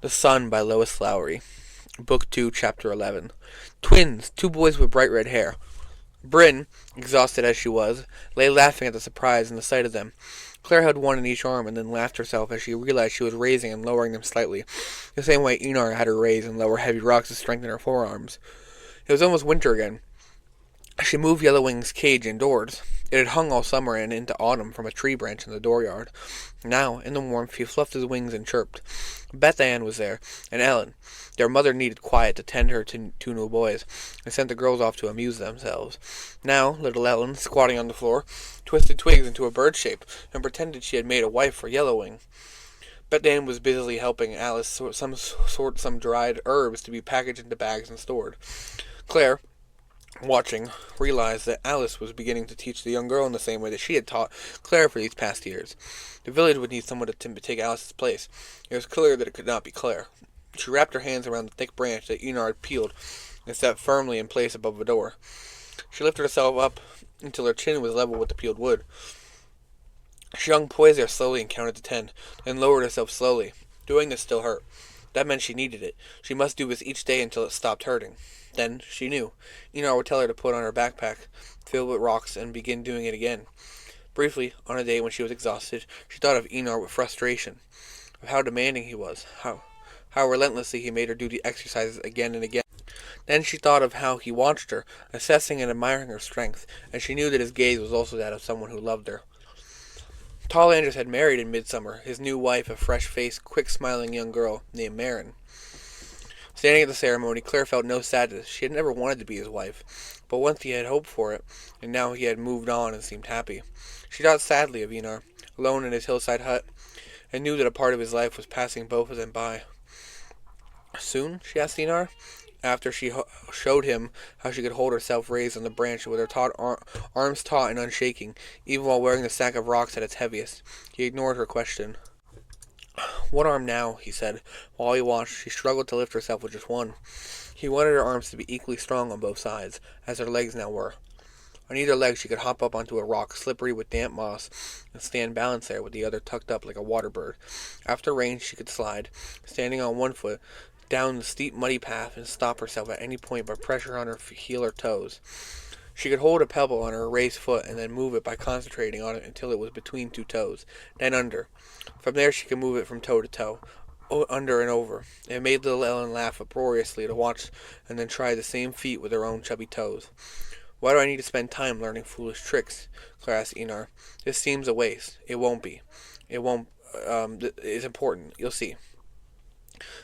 The Sun by Lois Lowry. Book 2, Chapter 11. Twins! Two boys with bright red hair. Bryn, exhausted as she was, lay laughing at the surprise and the sight of them. Claire held one in each arm and then laughed herself as she realized she was raising and lowering them slightly, the same way Enar had her raise and lower heavy rocks to strengthen her forearms. It was almost winter again. She moved Yellowwing's cage indoors. It had hung all summer and into autumn from a tree branch in the dooryard. Now, in the warmth, he fluffed his wings and chirped. Beth Ann was there, and Ellen. Their mother needed quiet to tend her to two new boys, and sent the girls off to amuse themselves. Now, little Ellen, squatting on the floor, twisted twigs into a bird shape, and pretended she had made a wife for Yellowwing. Beth Ann was busily helping Alice sort some dried herbs to be packaged into bags and stored. Claire, watching, realized that Alice was beginning to teach the young girl in the same way that she had taught Claire for these past years. The village would need someone to take Alice's place. It was clear that it could not be Claire. She wrapped her hands around the thick branch that Enar had peeled and set firmly in place above the door. She lifted herself up until her chin was level with the peeled wood. She hung poised there slowly and counted to 10, then lowered herself slowly. Doing this still hurt. That meant she needed it. She must do this each day until it stopped hurting. Then, she knew. Enar would tell her to put on her backpack, filled with rocks, and begin doing it again. Briefly, on a day when she was exhausted, she thought of Enar with frustration, of how demanding he was, how relentlessly he made her do the exercises again and again. Then she thought of how he watched her, assessing and admiring her strength, and she knew that his gaze was also that of someone who loved her. Tall Andrews had married in midsummer, his new wife a fresh-faced, quick-smiling young girl named Marin. Standing at the ceremony, Claire felt no sadness. She had never wanted to be his wife, but once he had hoped for it, and now he had moved on and seemed happy. She thought sadly of Enar, alone in his hillside hut, and knew that a part of his life was passing both of them by. Soon? She asked Enar, after she showed him how she could hold herself raised on the branch with her arms taut and unshaking, even while wearing the sack of rocks at its heaviest. He ignored her question. "What arm now?" he said. While he watched, she struggled to lift herself with just one. He wanted her arms to be equally strong on both sides, as her legs now were. On either leg she could hop up onto a rock, slippery with damp moss, and stand balanced there with the other tucked up like a water bird. After rain she could slide, standing on one foot, down the steep muddy path and stop herself at any point by pressure on her heel or toes. She could hold a pebble on her raised foot and then move it by concentrating on it until it was between two toes, then under. From there she could move it from toe to toe, under and over. It made little Ellen laugh uproariously to watch and then try the same feat with her own chubby toes. "Why do I need to spend time learning foolish tricks?" Claire asked Enar. "This seems a waste. It won't be. It won't, it's important. You'll see."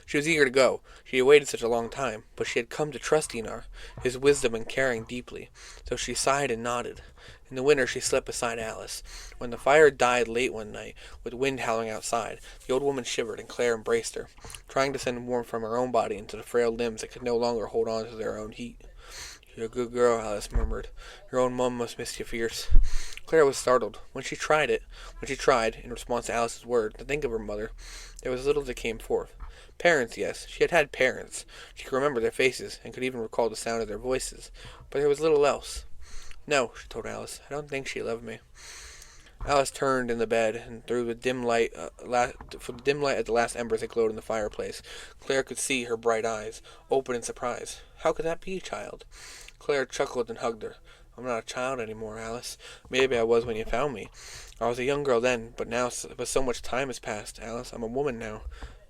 She was eager to go. She had waited such a long time, but she had come to trust Enar, his wisdom and caring deeply, so she sighed and nodded. In the winter she slept beside Alice. When the fire died late one night, with wind howling outside, the old woman shivered and Claire embraced her, trying to send warmth from her own body into the frail limbs that could no longer hold on to their own heat. "You're a good girl," Alice murmured. "Your own mum must miss you fierce." Claire was startled. When she tried, in response to Alice's word, to think of her mother, there was little that came forth. Parents, yes, she had had parents. She could remember their faces, and could even recall the sound of their voices. But there was little else. "No," she told Alice, "I don't think she loved me." Alice turned in the bed, and through the dim light, at the last embers that glowed in the fireplace, Claire could see her bright eyes, open in surprise. "How could that be, child?" Claire chuckled and hugged her. "I'm not a child any more, Alice. Maybe I was when you found me. I was a young girl then, but so much time has passed, Alice. I'm a woman now.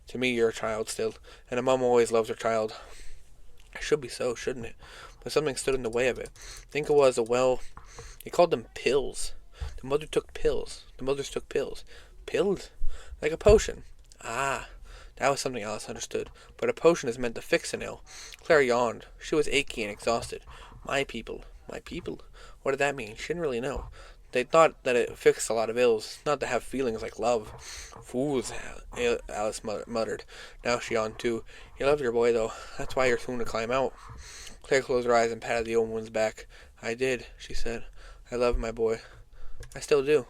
To me, you're a child still, and a mum always loves her child." "It should be so, shouldn't it? But something stood in the way of it. I think it was they called them pills. The mothers took pills. Pills? Like a potion. Ah, that was something Alice understood. But a potion is meant to fix an ill." Claire yawned. She was achy and exhausted. My people. What did that mean? She didn't really know. They thought that it fixed a lot of ills, not to have feelings like love. "Fools," Alice muttered. Now she yawned too. "You loved your boy, though. That's why you're soon to climb out." Claire closed her eyes and patted the old woman's back. "I did," she said. "I loved my boy. I still do."